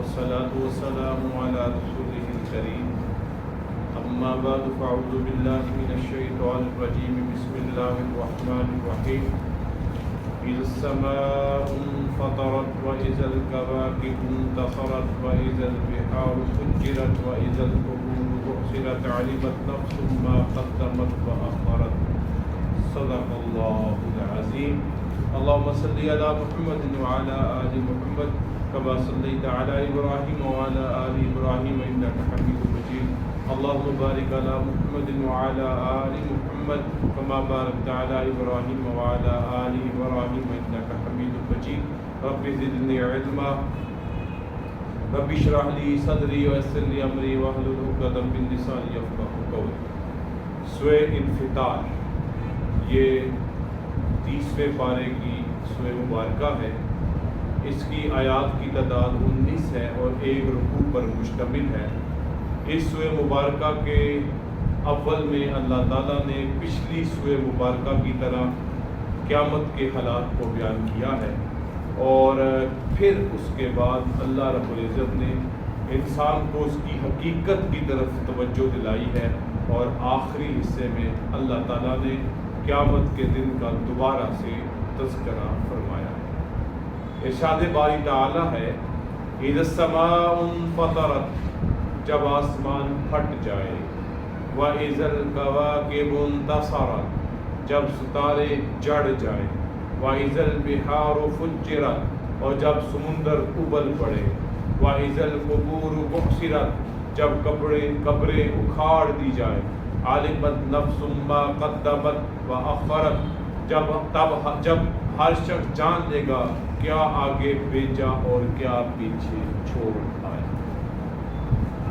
والصلاة والسلام على رسوله الكريم أما بعد فأعوذ بالله من الشيطان الرجيم بسم الله الرحمن الرحيم إذا السماء انفطرت وإذا الكواكب انتثرت وإذا البحار فجرت وإذا القبور بعثرت علمت نفس ما قدمت وأخرت صدق الله العظيم اللهم صل على محمد وعلى آل محمد كما صليت على إبراهيم وعلى آل إبراهيم إنك حميد مجيد اللهم بارك على محمد وعلى آل محمد كما باركت على إبراهيم وعلى آل إبراهيم إنك حميد مجيد رب زدني علما رب اشرح لي صدري ويسر لي أمري واحلل عقدة من لساني يفقهوا قولي سورہ انفطار یہ 30ویں پارے کی سورہ مبارکہ ہے. اس کی آیات کی تعداد 19 ہے اور ایک رکوع پر مشتمل ہے. اس سورہ مبارکہ کے اول میں اللہ تعالیٰ نے پچھلی سورہ مبارکہ کی طرح قیامت کے حالات کو بیان کیا ہے اور پھر اس کے بعد اللہ رب العزت نے انسان کو اس کی حقیقت کی طرف توجہ دلائی ہے اور آخری حصے میں اللہ تعالیٰ نے قیامت کے دن کا دوبارہ سے تذکرہ فرمایا ہے. ارشاد باری تعالیٰ ہے اذا السماء انفطرت جب آسمان پھٹ جائے وَإِذَا الْكَوَاكِبُ انتَثَرَتْ جب ستارے جڑ جائیں وَإِذَا الْبِحَارُ فُجِّرَتْ اور جب سمندر ابل پڑے وَإِذَا الْقُبُورُ بُعْثِرَتْ جب قبریں اکھاڑ دی جائیں عَلِمَتْ نَفْسٌ مَا قَدَّمَتْ وَأَخَّرَتْ جب ہر شخص جان لے گا کیا آگے بھیجا اور کیا پیچھے چھوڑ آیا.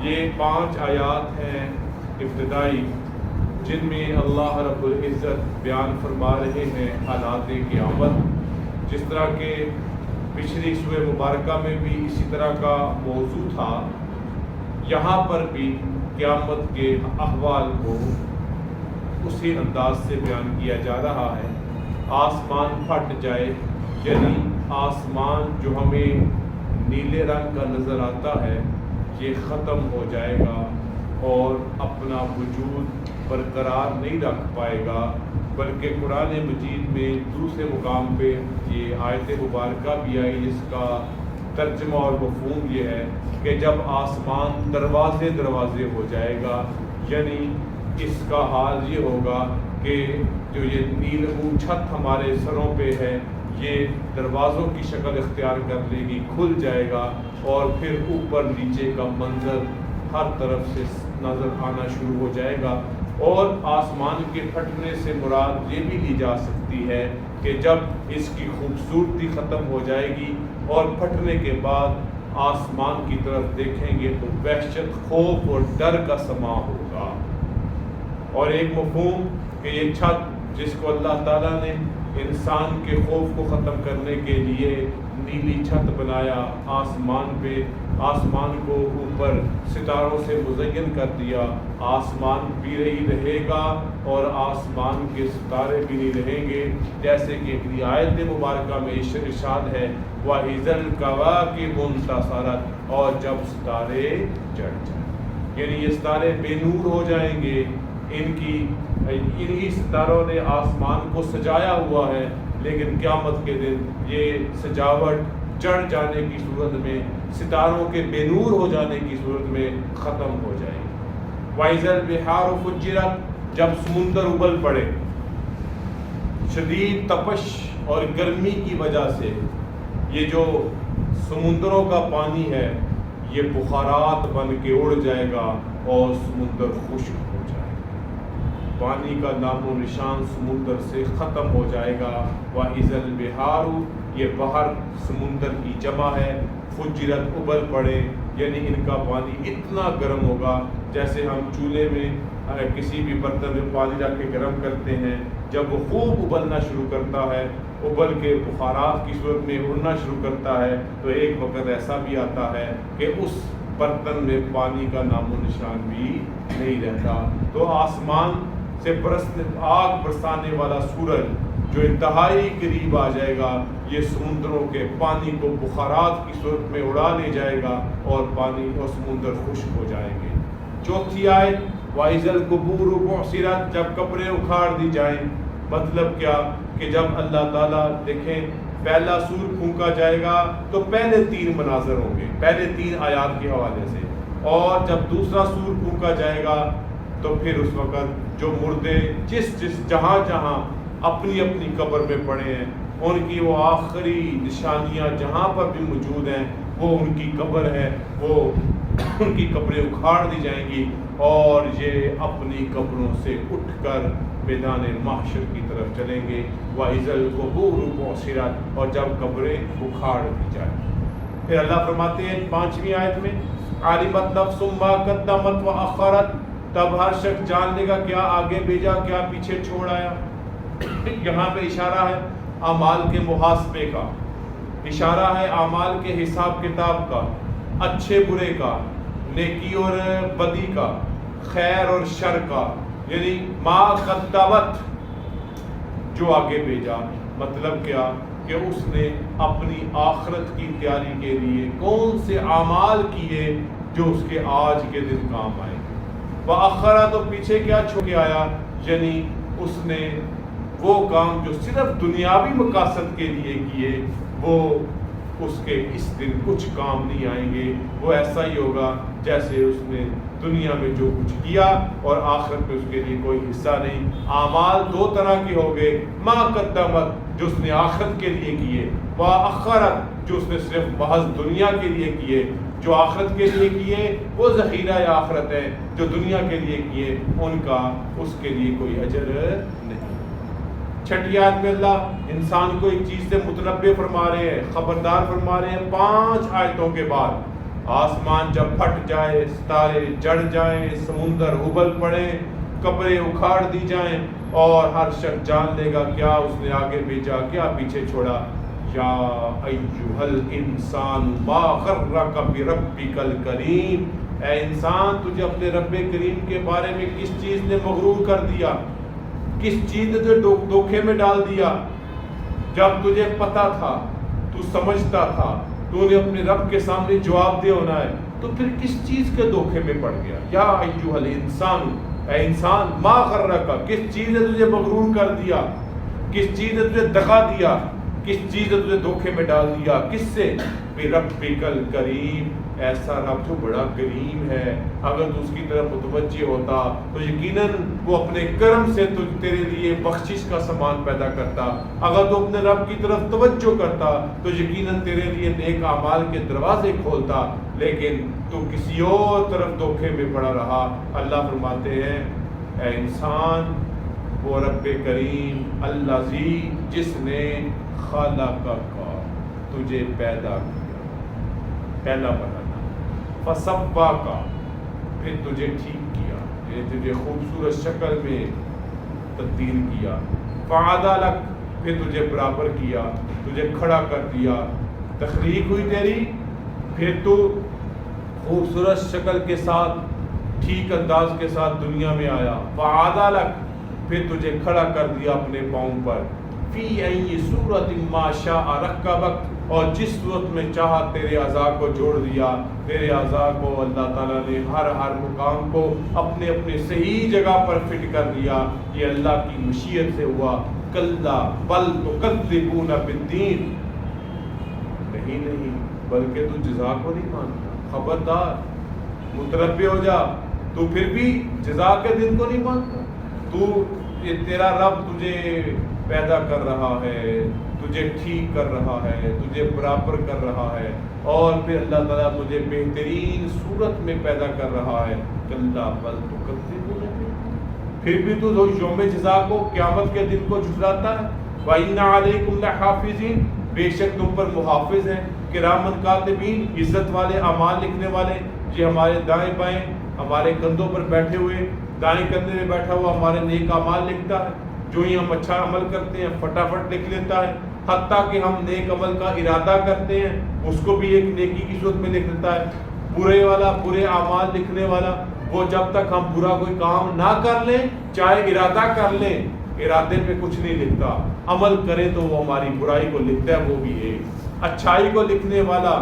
یہ 5 آیات ہیں ابتدائی جن میں اللہ رب العزت بیان فرما رہے ہیں حالات قیامت. جس طرح کہ پچھلی سورہ مبارکہ میں بھی اسی طرح کا موضوع تھا یہاں پر بھی قیامت کے احوال کو اسی انداز سے بیان کیا جا رہا ہے. آسمان پھٹ جائے یعنی آسمان جو ہمیں نیلے رنگ کا نظر آتا ہے یہ ختم ہو جائے گا اور اپنا وجود برقرار نہیں رکھ پائے گا بلکہ قرآن مجید میں دوسرے مقام پہ یہ آیت مبارکہ بھی آئی جس کا ترجمہ اور مفہوم یہ ہے کہ جب آسمان دروازے ہو جائے گا یعنی اس کا حال یہ ہوگا کہ جو یہ نیل چھت ہمارے سروں پہ ہے یہ دروازوں کی شکل اختیار کر لے گی کھل جائے گا اور پھر اوپر نیچے کا منظر ہر طرف سے نظر آنا شروع ہو جائے گا. اور آسمان کے پھٹنے سے مراد یہ بھی لی جا سکتی ہے کہ جب اس کی خوبصورتی ختم ہو جائے گی اور پھٹنے کے بعد آسمان کی طرف دیکھیں گے تو وحشت خوف اور ڈر کا سما ہوگا. اور ایک مفہوم کہ یہ چھت جس کو اللہ تعالیٰ نے انسان کے خوف کو ختم کرنے کے لیے نیلی چھت بنایا آسمان کو اوپر ستاروں سے مزین کر دیا. آسمان بھی نہیں رہے گا اور آسمان کے ستارے بھی نہیں رہیں گے جیسے کہ اپنی آیت مبارکہ میں ارشاد ہے وَإِذَا الْكَوَاكِبُ انتَثَرَتْ اور جب ستارے جڑ جائیں یعنی یہ ستارے بے نور ہو جائیں گے. انہی ستاروں نے آسمان کو سجایا ہوا ہے لیکن قیامت کے دن یہ سجاوٹ جڑ جانے کی صورت میں ستاروں کے بے نور ہو جانے کی صورت میں ختم ہو جائے گی. وَإِذَا الْبِحَارُ فُجِّرَتْ جب سمندر ابل پڑے شدید تپش اور گرمی کی وجہ سے یہ جو سمندروں کا پانی ہے یہ بخارات بن کے اڑ جائے گا اور سمندر خشک ہو جائے گا. پانی کا نام و نشان سمندر سے ختم ہو جائے گا. وَإِذَا الْبِحَارُ یہ بحر سمندر کی جمع ہے. فجرت ابل پڑے یعنی ان کا پانی اتنا گرم ہوگا جیسے ہم چولہے میں کسی بھی برتن میں پانی رکھ کے گرم کرتے ہیں. جب وہ خوب ابلنا شروع کرتا ہے ابل کے بخارات کی صورت میں اڑنا شروع کرتا ہے تو ایک وقت ایسا بھی آتا ہے کہ اس برتن میں پانی کا نام و نشان بھی نہیں رہتا. تو آسمان سے آگ برسانے والا سورج جو انتہائی قریب آ جائے گا یہ سمندروں کے پانی کو بخارات کی صورت میں اڑا لے جائے گا اور پانی اور سمندر خشک ہو جائیں گے۔ چوتھی آیت وَإِذَا الْقُبُورُ بُعْثِرَتْ، جب قبریں اکھاڑ دی جائیں، مطلب کیا کہ جب اللہ تعالیٰ دیکھیں پہلا سور پھونکا جائے گا تو پہلے 3 مناظر ہوں گے، پہلے 3 آیات کے حوالے سے، اور جب دوسرا سور پھونکا جائے گا تو پھر اس وقت جو مردے جس جہاں جہاں اپنی اپنی قبر میں پڑے ہیں ان کی وہ آخری نشانیاں جہاں پر بھی موجود ہیں وہ ان کی قبر ہے، وہ ان کی قبریں اکھاڑ دی جائیں گی اور یہ اپنی قبروں سے اٹھ کر میدان محشر کی طرف چلیں گے۔ وَإِذَا الْقُبُورُ بُعْثِرَتْ، اور جب قبریں اکھاڑ دی جائیں۔ پھر اللہ فرماتے ہیں 5ویں آیت میں عَلِمَتْ نَفْسٌ مَا قَدَّمَتْ وَأَخَّرَتْ، تب ہر شخص جان لے گا کیا آگے بھیجا کیا پیچھے چھوڑ آیا۔ یہاں پہ اشارہ ہے اعمال کے محاسبے کا، اشارہ ہے اعمال کے حساب کتاب کا، اچھے برے کا، نیکی اور بدی کا، خیر اور شر کا، یعنی ما قدمت، جو آگے بھیجا، مطلب کیا کہ اس نے اپنی آخرت کی تیاری کے لیے کون سے اعمال کیے جو اس کے آج کے دن کام آئے۔ وَأَخَّرَ، تو پیچھے کیا چھوڑ کے آیا، یعنی اس نے وہ کام جو صرف دنیاوی مقاصد کے لیے کیے وہ اس کے اس دن کچھ کام نہیں آئیں گے، وہ ایسا ہی ہوگا جیسے اس نے دنیا میں جو کچھ کیا اور آخرت میں اس کے لیے کوئی حصہ نہیں۔ اعمال 2 طرح کے ہو گئے، ما قدمت جو اس نے آخرت کے لیے کیے، وَأَخَّرَتْ جو اس نے صرف محض دنیا کے لیے کیے۔ جو آخرت کے لیے کیے وہ ذخیرہ یا آخرت ہے، جو دنیا کے لیے کیے ان کا اس کے لیے کوئی اجر نہیں۔ 6 آیت میں اللہ انسان کو ایک چیز سے متنبہ فرما رہے ہیں، خبردار فرما رہے ہیں 5 آیتوں کے بعد۔ آسمان جب پھٹ جائے، ستارے جڑ جائیں، سمندر ابل پڑیں، قبریں اکھاڑ دی جائیں اور ہر شخص جان لے گا کیا اس نے آگے بھیجا کیا پیچھے چھوڑا۔ یا ایھا الانسان ما غرک بربک الکریم، اے انسان تجھے اپنے رب کریم کے بارے میں کس چیز نے مغرور کر دیا، کس چیز نے تجھے دھوکے میں ڈال دیا۔ جب تجھے پتا تھا، تو سمجھتا تھا، تو نے اپنے رب کے سامنے جواب دے ہونا ہے، تو پھر کس چیز کے دھوکے میں پڑ گیا۔ یا ایھا الانسان، اے انسان ما غرک، کس چیز نے تجھے مغرور کر دیا، کس چیز نے تجھے دغا دیا، کس چیز نے تجھے دھوکے میں ڈال دیا، کس سے؟ بربک الکریم، ایسا رب جو بڑا کریم ہے، اگر تو اس کی طرف متوجہ ہوتا تو یقیناً وہ اپنے کرم سے تیرے لیے بخشش کا سامان پیدا کرتا، اگر تو اپنے رب کی طرف توجہ کرتا تو یقیناً تیرے لیے نیک اعمال کے دروازے کھولتا، لیکن تو کسی اور طرف دھوکے میں پڑا رہا۔ اللہ فرماتے ہیں اے انسان، وہ رب کریم الذی جس نے خلقک تجھے پیدا کیا، پہلا بنانا، فسواک پھر تجھے ٹھیک کیا، یعنی تجھے خوبصورت شکل میں تبدیل کیا، فعدلک پھر تجھے برابر کیا، تجھے کھڑا کر دیا، تخلیق ہوئی تیری، پھر تو خوبصورت شکل کے ساتھ ٹھیک انداز کے ساتھ دنیا میں آیا، فعدلک پھر تجھے کھڑا کر دیا اپنے پاؤں پر، فی ای صورت ما شاء رکبک، اور جس صورت میں چاہا تیرے اعضاء کو جوڑ دیا، تیرے اعضاء کو اللہ تعالیٰ نے ہر مقام کو اپنے اپنے صحیح جگہ پر فٹ کر دیا۔ یہ اللہ کی مشیت سے ہوا۔ کلا بل تکذبون بالدین، نہیں بلکہ تو جزا کو نہیں مانتا، خبردار متنبہ ہو جا، تو پھر بھی جزا کے دن کو نہیں مانتا۔ تو تیرا رب تجھے پیدا کر رہا ہے، تجھے ٹھیک کر رہا ہے، تجھے برابر کر رہا ہے، اور پھر اللہ تعالیٰ تجھے بہترین صورت میں پیدا کر رہا ہے۔ کلا بل تکذبون بالدین، پھر بھی تو یوم جزا کو، قیامت کے دن کو جھٹلاتا ہے۔ وَإِنَّ عَلَيْكُمْ لَحَافِظِينَ، بے شک تم پر محافظ ہیں، کرامن کاتبین، عزت والے اعمال لکھنے والے، یہ ہمارے دائیں بائیں ہمارے کندھوں پر بیٹھے ہوئے، دائیں کندھے میں بیٹھا ہوا ہمارے نیک اعمال لکھتا ہے، جو ہی ہم اچھا عمل کرتے ہیں فٹافٹ لکھ لیتا ہے، حتیٰ کہ ہم نیک عمل کا ارادہ کرتے ہیں اس کو بھی ایک نیکی کی صورت میں لکھ دیتا ہے۔ برے اعمال لکھنے والا، وہ جب تک ہم برا کوئی کام نہ کر لیں، چاہے ارادہ کر لیں، ارادے پہ کچھ نہیں لکھتا، عمل کریں تو وہ ہماری برائی کو لکھتا ہے وہ بھی ایک، اچھائی کو لکھنے والا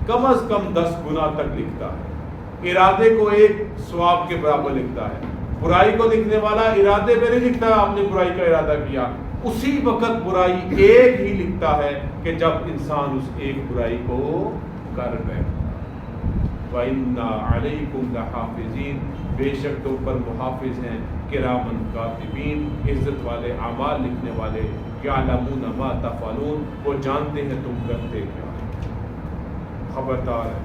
کم از کم 10 گنا تک لکھتا ہے، ارادے کو ایک ثواب کے برابر لکھتا ہے، برائی کو لکھنے والا ارادے پہ نہیں لکھتا آپ نے برائی کا ارادہ کیا، اسی وقت برائی ایک ہی لکھتا ہے کہ جب انسان اس ایک برائی کو کر بیٹھتا۔ وَإِنَّا عَلَيْكُمْ لَحَافِظِينَ، بے شک تم پر محافظ ہیں، کرامن کاتبین، عزت والے اعمال لکھنے والے، یعلمون ما تفعلون، وہ جانتے ہیں تم کرتے کیا، خبردار ہے۔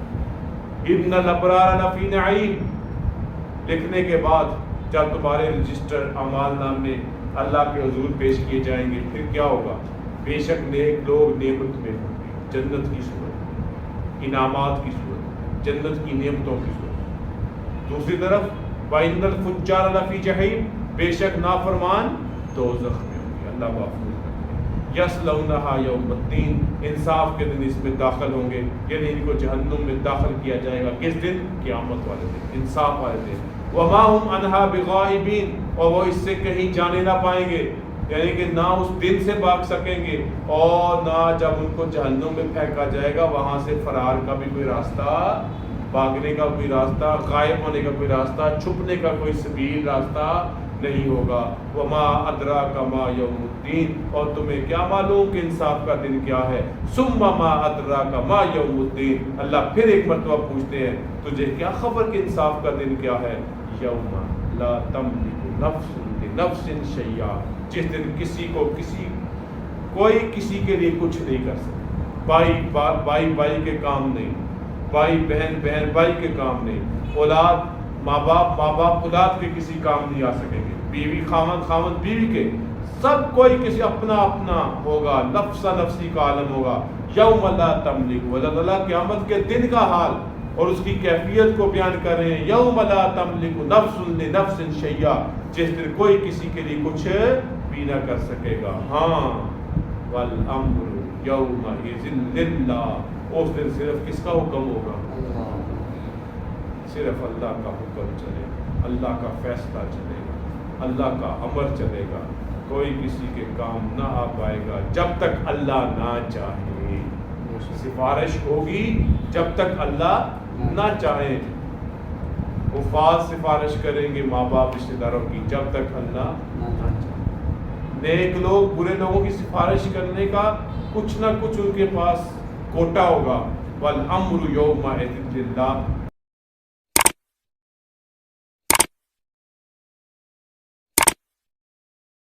اِنَّ الْأَبْرَارَ لَفِي نَعِيمٍ، لکھنے کے بعد جب تمہارے رجسٹر اعمال نامے اللہ کے حضور پیش کیے جائیں گے پھر کیا ہوگا؟ بے شک نیک لوگ نعمت میں ہوں گے، جنت کی صورت، انعامات کی صورت، جنت کی نعمتوں کی صورت۔ دوسری طرف وَإِنَّ الْفُجَّارَ لَفِي جَحِيمٍ، بے شک نافرمان دوزخ میں ہوں گے، اللہ محفوظ رکھے۔ یَصْلَوْنَهَا یَوْمَ الدِّینِ، انصاف کے دن اس میں داخل ہوں گے، یعنی ان کو جہنم میں داخل کیا جائے گا، کس دن؟ قیامت والے دن، انصاف والے دن۔ وَمَا هُمْ عَنْهَا بِغَائِبِينَ، اور وہ اس سے کہیں جانے نہ پائیں گے، یعنی کہ نہ اس دن سے بھاگ سکیں گے اور نہ جب ان کو جہنم میں پھینکا جائے گا وہاں سے فرار کا بھی کوئی راستہ، بھاگنے کا کوئی راستہ، غائب ہونے کا کوئی راستہ، چھپنے کا کوئی سبیل راستہ نہیں ہوگا۔ وَمَا أَدْرَاكَ مَا يَوْمُ الدِّينِ، اور تمہیں کیا معلوم کہ انصاف کا دن کیا ہے؟ ثُمَّ مَا أَدْرَاكَ مَا يَوْمُ الدِّينِ، اللہ پھر ایک مرتبہ پوچھتے ہیں تجھے کیا خبر کہ انصاف کا دن کیا ہے؟ یوم لا تملک نفس لنفس شیئا، جس دن کوئی کسی کے لیے کچھ نہیں کر سکتا، بائی کے کام نہیں، بہن بھائی کے کام نہیں، اولاد ماں باپ اولاد کے کسی کام نہیں آ سکیں گے، بیوی خاوند بیوی کے، سب کوئی کسی اپنا ہوگا، نفسی کا عالم ہوگا۔ یوم لا تملک، اللہ تعالیٰ قیامت کے دن کا حال اور اس کی کیفیت کو بیان کر رہے ہیں۔ یوم لا تملک نفس لنفس شیئا، جس دن کوئی کسی کے لیے کچھ بھی نہ کر سکے گا۔ ہاں والامر یومئذ للہ، اس دن صرف کس کا حکم ہوگا؟ صرف اللہ کا حکم چلے گا، اللہ کا فیصلہ چلے گا، اللہ کا امر چلے گا، کوئی کسی کے کام نہ آ پائے گا جب تک اللہ نہ چاہے۔ سفارش ہوگی جب تک اللہ نہ چاہے، حفاظ سفارش کریں گے ماں باپ رشتہ داروں کی جب تک اللہ نہ چاہے۔ نیک لوگ برے لوگوں کی سفارش کرنے کا کچھ نہ کچھ ان کے پاس کوٹا ہوگا۔ والامر یومئذ للہ،